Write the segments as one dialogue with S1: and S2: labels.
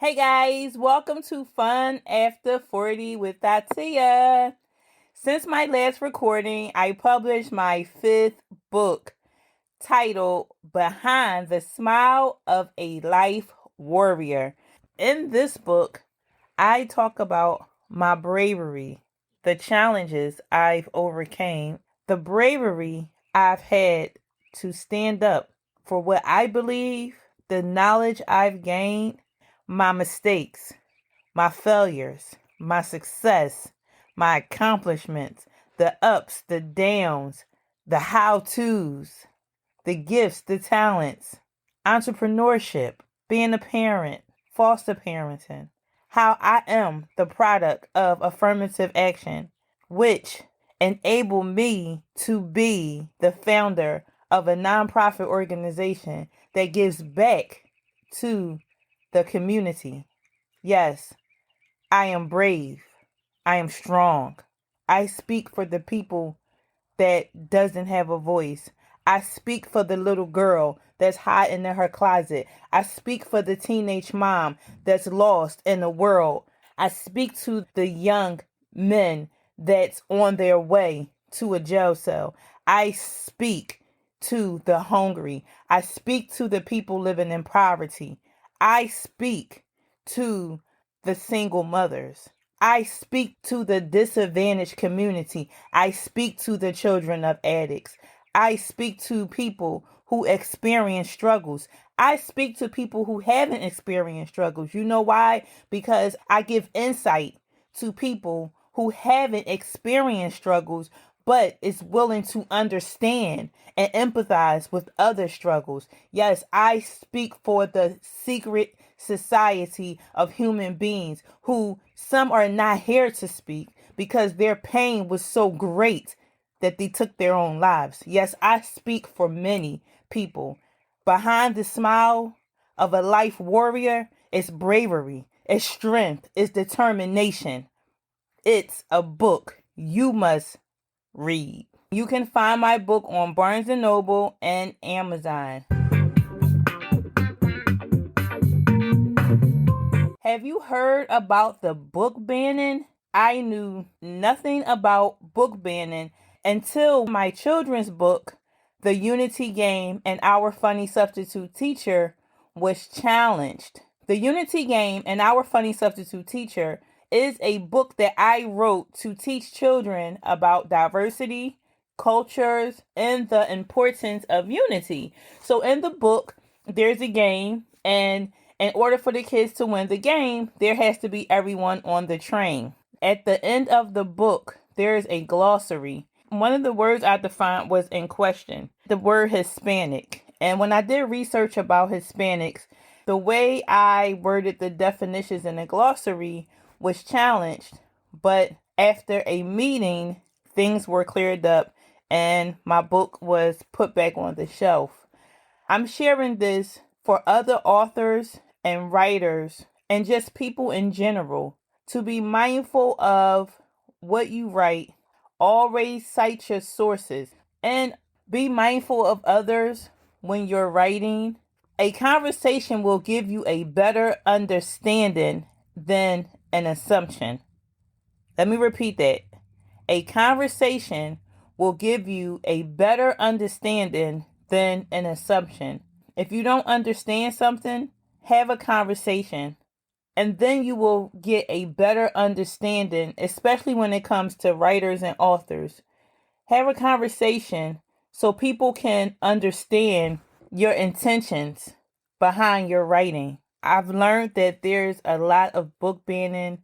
S1: Hey guys, welcome to Fun After 40 with Atiya. Since my last recording, I published my fifth book titled Behind the Smile of a Life Warrior. In this book, I talk about my bravery, the challenges I've overcame, the bravery I've had to stand up for what I believe, the knowledge I've gained, my mistakes, my failures, my success, my accomplishments, the ups, the downs, the how-tos, the gifts, the talents, entrepreneurship, being a parent, foster parenting, how I am the product of affirmative action, which enable me to be the founder of a nonprofit organization that gives back to the community. Yes, I am brave. I am strong. I speak for the people that doesn't have a voice. I speak for the little girl that's hiding in her closet. I speak for the teenage mom that's lost in the world. I speak to the young men that's on their way to a jail cell. I speak to the hungry. I speak to the people living in poverty. I speak to the single mothers. I speak to the disadvantaged community. I speak to the children of addicts. I speak to people who experience struggles. I speak to people who haven't experienced struggles. You know why? Because I give insight to people who haven't experienced struggles but is willing to understand and empathize with other struggles. Yes, I speak for the secret society of human beings who some are not here to speak because their pain was so great that they took their own lives. Yes, I speak for many people. Behind the smile of a life warrior is bravery, it's strength, it's determination. It's a book you must read. You can find my book on Barnes & Noble and Amazon. Have you heard about the book banning? I knew nothing about book banning until my children's book, The Unity Game and Our Funny Substitute Teacher, was challenged. The Unity Game and Our Funny Substitute Teacher is a book that I wrote to teach children about diversity, cultures, and the importance of unity. So in the book, there's a game, and in order for the kids to win the game, there has to be everyone on the train. At the end of the book, there is a glossary. One of the words I defined was in question, the word Hispanic. And when I did research about Hispanics, the way I worded the definitions in the glossary was challenged. But after a meeting, things were cleared up and my book was put back on the shelf. I'm sharing this for other authors and writers and just people in general to be mindful of what you write. Always cite your sources and be mindful of others when you're writing. A conversation will give you a better understanding than an assumption. Let me repeat that. A conversation will give you a better understanding than an assumption. If you don't understand something, have a conversation and then you will get a better understanding, especially when it comes to writers and authors. Have a conversation so people can understand your intentions behind your writing. I've learned that there's a lot of book banning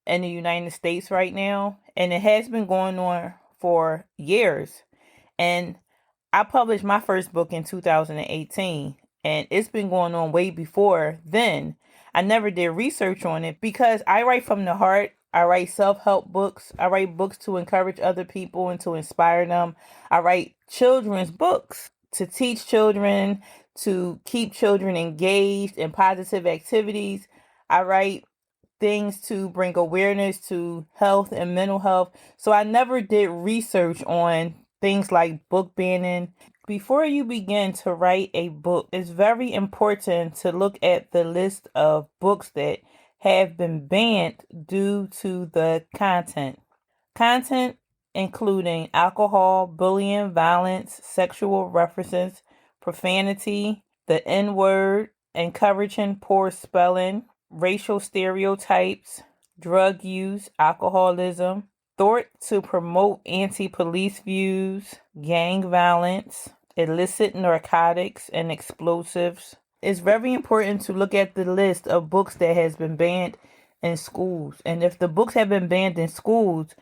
S1: in the United States right now, and it has been going on for years. And I published my first book in 2018, and it's been going on way before then. I never did research on it because I write from the heart. I write self-help books. I write books to encourage other people and to inspire them. I write children's books to teach children, to keep children engaged in positive activities. I write things to bring awareness to health and mental health. So I never did research on things like book banning. Before you begin to write a book, it's very important to look at the list of books that have been banned due to the content. Content including alcohol, bullying, violence, sexual references, profanity, the N word, encouraging poor spelling, racial stereotypes, drug use, alcoholism, thought to promote anti police views, gang violence, illicit narcotics, and explosives. It's very important to look at the list of books that has been banned in schools. And if the books have been banned in schools,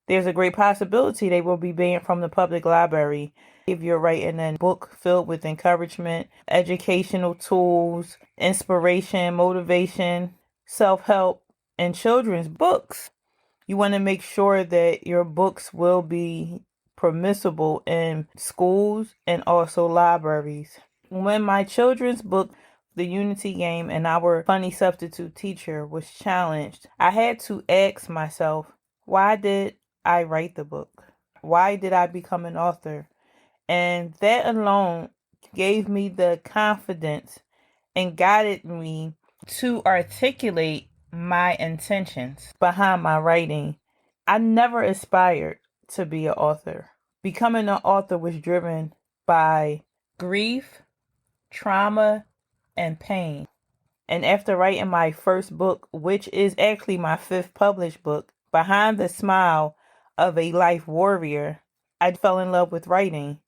S1: there's a great possibility they will be banned from the public library. If you're writing a book filled with encouragement, educational tools, inspiration, motivation, self-help, and children's books, you want to make sure that your books will be permissible in schools and also libraries. When my children's book, The Unity Game, and our funny substitute teacher was challenged, I had to ask myself, why did I write the book? Why did I become an author? And that alone gave me the confidence and guided me to articulate my intentions behind my writing. I never aspired to be an author. Becoming an author was driven by grief, trauma, and pain. And after writing my first book, which is actually my fifth published book, Behind the Smile of a Life Warrior, I fell in love with writing.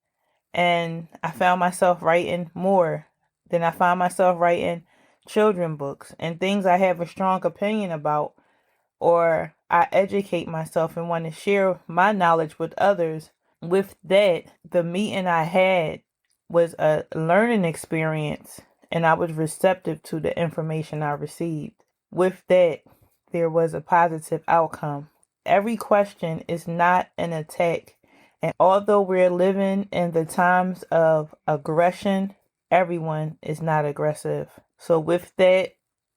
S1: And I found myself writing more. Then I found myself writing children books and things I have a strong opinion about, or I educate myself and want to share my knowledge with others. With that, the meeting I had was a learning experience, and I was receptive to the information I received. With that, there was a positive outcome. Every question is not an attack. And although we're living in the times of aggression, everyone is not aggressive. So with that,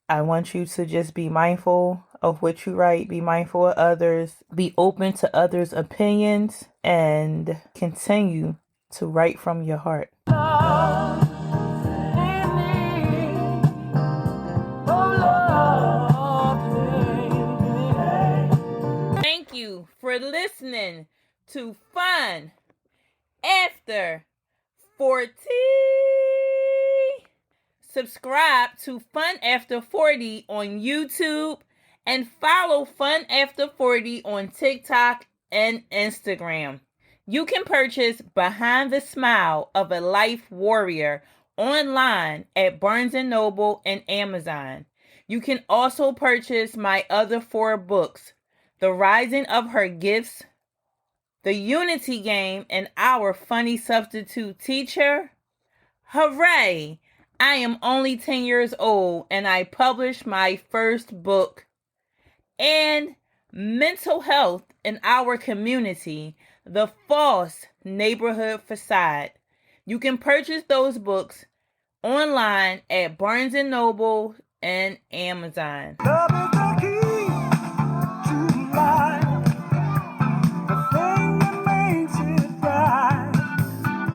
S1: I want you to just be mindful of what you write, be mindful of others, be open to others' opinions, and continue to write from your heart. Thank you for listening to Fun After 40. Subscribe to Fun After 40 on YouTube and follow Fun After 40 on TikTok and Instagram. You can purchase Behind the Smile of a Life Warrior online at Barnes & Noble and Amazon. You can also purchase my other 4 books, The Rising of Her Gifts, The Unity Game, and Our Funny Substitute Teacher. Hooray! I am only 10 years old and I published my first book. And Mental Health in Our Community, The False Neighborhood Facade. You can purchase those books online at Barnes & Noble and Amazon.